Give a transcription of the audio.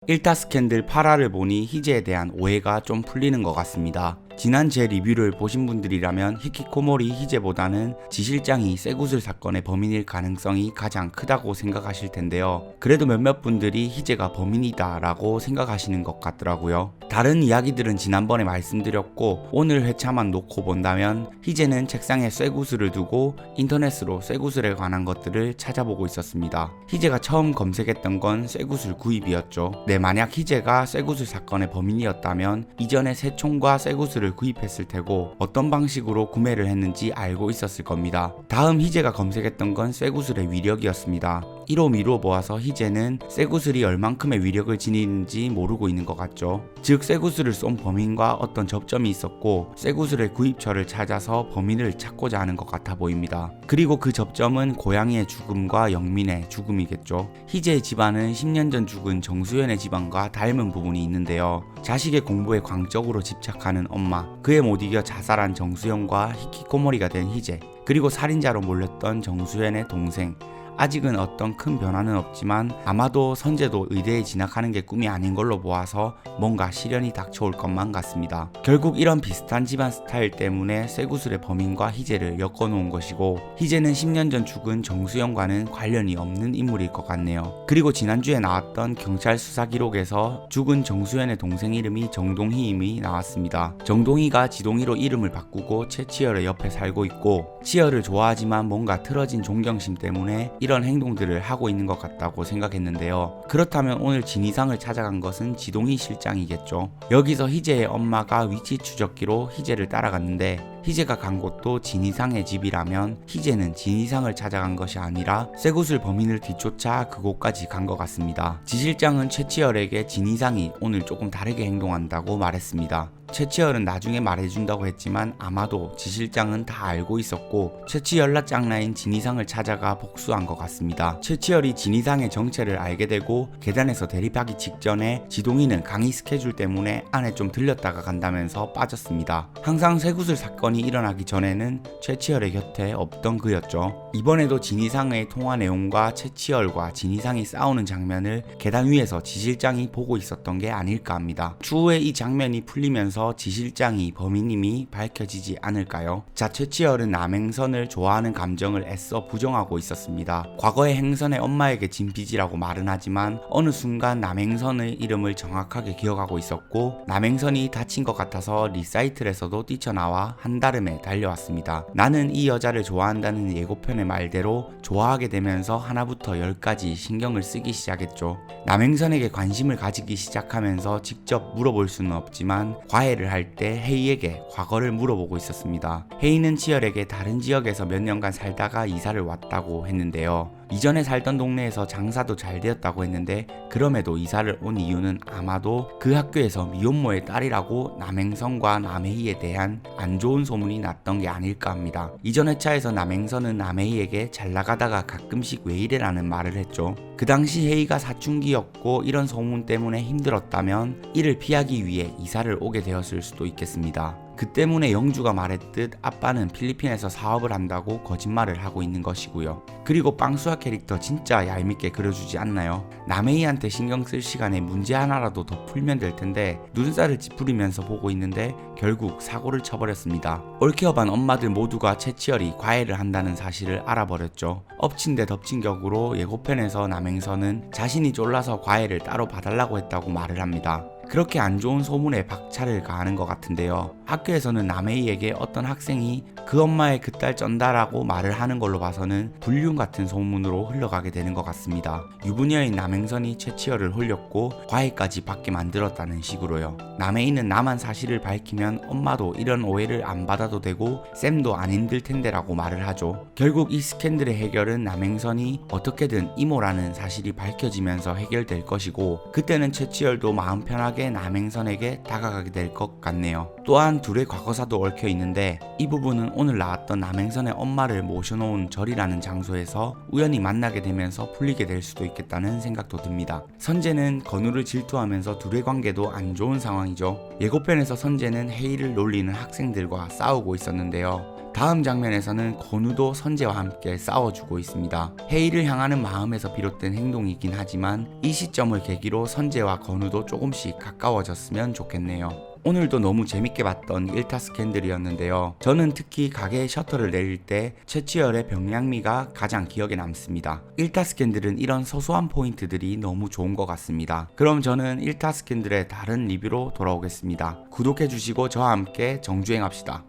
1타 스캔들 8화를 보니 희재에 대한 오해가 좀 풀리는 것 같습니다. 지난 제 리뷰를 보신 분들이라면 히키코모리 희재보다는 지 실장이 쇠구슬 사건의 범인일 가능성이 가장 크다고 생각하실 텐데요. 그래도 몇몇 분들이 희재가 범인이다 라고 생각하시는 것 같더라고요. 다른 이야기들은 지난번에 말씀드렸고 오늘 회차만 놓고 본다면 희재는 책상에 쇠구슬을 두고 인터넷으로 쇠구슬에 관한 것들을 찾아보고 있었습니다. 희재가 처음 검색했던 건 쇠구슬 구입이었죠. 만약 희재가 쇠구슬 사건의 범인이었다면 이전에 새총과 쇠구슬을 구입했을 테고 어떤 방식으로 구매를 했는지 알고 있었을 겁니다. 다음 희재가 검색했던 건 쇠구슬의 위력이었습니다. 이로 미루어 보아서 희재는 쇠구슬이 얼만큼의 위력을 지니는지 모르고 있는 것 같죠. 즉 쇠구슬을 쏜 범인과 어떤 접점이 있었고 쇠구슬의 구입처를 찾아서 범인을 찾고자 하는 것 같아 보입니다. 그리고 그 접점은 고양이의 죽음과 영민의 죽음이겠죠. 희재의 집안은 10년 전 죽은 정수연의 집안과 닮은 부분이 있는데요. 자식의 공부에 광적으로 집착하는 엄마, 그에 못 이겨 자살한 정수연과 히키코모리가 된 희재, 그리고 살인자로 몰렸던 정수연의 동생, 아직은 어떤 큰 변화는 없지만 아마도 선재도 의대에 진학하는 게 꿈이 아닌 걸로 보아서 뭔가 시련이 닥쳐올 것만 같습니다. 결국 이런 비슷한 집안 스타일 때문에 쇠구슬의 범인과 희재를 엮어놓은 것이고 희재는 10년 전 죽은 정수영과는 관련이 없는 인물일 것 같네요. 그리고 지난주에 나왔던 경찰 수사 기록에서 죽은 정수연의 동생 이름이 정동희임이 나왔습니다. 정동희가 지동희로 이름을 바꾸고 최치열의 옆에 살고 있고 치열을 좋아하지만 뭔가 틀어진 존경심 때문에 이런 행동들을 하고 있는 것 같다고 생각했는데요. 그렇다면 오늘 진이상을 찾아간 것은 지동희 실장이겠죠. 여기서 희재의 엄마가 위치 추적기로 희재를 따라갔는데 희재가 간 곳도 진이상의 집이라면 희재는 진이상을 찾아간 것이 아니라 쇠구슬 범인을 뒤쫓아 그곳까지 간 것 같습니다. 지 실장은 최치열에게 진이상이 오늘 조금 다르게 행동한다고 말했습니다. 최치열은 나중에 말해준다고 했지만 아마도 지 실장은 다 알고 있었고 최치열라 짱라인 진이상을 찾아가 복수한 것 같습니다. 최치열이 진이상의 정체를 알게 되고 계단에서 대립하기 직전에 지동희는 강의 스케줄 때문에 안에 좀 들렸다가 간다면서 빠졌습니다. 항상 쇠구슬 사건이 일어나기 전에는 최치열의 곁에 없던 그였죠. 이번에도 진이상의 통화 내용과 최치열과 진이상이 싸우는 장면을 계단 위에서 지 실장이 보고 있었던 게 아닐까 합니다. 추후에 이 장면이 풀리면서 지 실장이 범인임이 밝혀지지 않을까요? 자, 최치열은 남행선을 좋아하는 감정을 애써 부정하고 있었습니다. 과거에 행선의 엄마에게 진 빚이라고 말은 하지만 어느 순간 남행선의 이름을 정확하게 기억하고 있었고 남행선이 다친 것 같아서 리사이틀에서도 뛰쳐나와 한달음에 달려왔습니다. 나는 이 여자를 좋아한다는 예고편의 말대로 좋아하게 되면서 하나부터 10까지 신경을 쓰기 시작했죠. 남행선에게 관심을 가지기 시작하면서 직접 물어볼 수는 없지만 과외를 할 때 헤이에게 과거를 물어보고 있었습니다. 헤이는 치열에게 다른 지역에서 몇 년간 살다가 이사를 왔다고 했는데요. 이전에 살던 동네에서 장사도 잘 되었다고 했는데 그럼에도 이사를 온 이유는 아마도 그 학교에서 미혼모의 딸이라고 남행선과 남혜희에 대한 안 좋은 소문이 났던 게 아닐까 합니다. 이전 회차에서 남행선은 남혜희에게 잘 나가다가 가끔씩 왜 이래라는 말을 했죠. 그 당시 혜희가 사춘기였고 이런 소문 때문에 힘들었다면 이를 피하기 위해 이사를 오게 되었을 수도 있겠습니다. 그 때문에 영주가 말했듯 아빠는 필리핀에서 사업을 한다고 거짓말을 하고 있는 것이고요. 그리고 빵수아 캐릭터 진짜 얄밉게 그려주지 않나요? 남혜희한테 신경 쓸 시간에 문제 하나라도 더 풀면 될 텐데 눈살을 찌푸리면서 보고 있는데 결국 사고를 쳐버렸습니다. 올케어반 엄마들 모두가 최치열이 과외를 한다는 사실을 알아버렸죠. 엎친 데 덮친 격으로 예고편에서 남행선은 자신이 쫄라서 과외를 따로 봐달라고 했다고 말을 합니다. 그렇게 안 좋은 소문에 박차를 가하는 것 같은데요. 학교에서는 남혜희에게 어떤 학생이 그 엄마의 그 딸 쩐다라고 말을 하는 걸로 봐서는 불륜 같은 소문으로 흘러가게 되는 것 같습니다. 유부녀인 남행선이 최치열을 홀렸고 과외까지 받게 만들었다는 식으로요. 남혜희는 나만 사실을 밝히면 엄마도 이런 오해를 안 받아도 되고 쌤도 안 힘들 텐데 라고 말을 하죠. 결국 이 스캔들의 해결은 남행선이 어떻게든 이모라는 사실이 밝혀지면서 해결될 것이고 그때는 최치열도 마음 편하게 남행선에게 다가가게 될 것 같네요. 또한 둘의 과거사도 얽혀 있는데 이 부분은 오늘 나왔던 남행선의 엄마를 모셔놓은 절이라는 장소에서 우연히 만나게 되면서 풀리게 될 수도 있겠다는 생각도 듭니다. 선재는 건우를 질투하면서 둘의 관계도 안 좋은 상황이죠. 예고편에서 선재는 혜희를 놀리는 학생들과 싸우고 있었는데요. 다음 장면에서는 건우도 선재와 함께 싸워주고 있습니다. 헤이를 향하는 마음에서 비롯된 행동이긴 하지만 이 시점을 계기로 선재와 건우도 조금씩 가까워졌으면 좋겠네요. 오늘도 너무 재밌게 봤던 1타 스캔들이었는데요. 저는 특히 가게의 셔터를 내릴 때 최치열의 병량미가 가장 기억에 남습니다. 1타 스캔들은 이런 소소한 포인트들이 너무 좋은 것 같습니다. 그럼 저는 1타 스캔들의 다른 리뷰로 돌아오겠습니다. 구독해주시고 저와 함께 정주행합시다.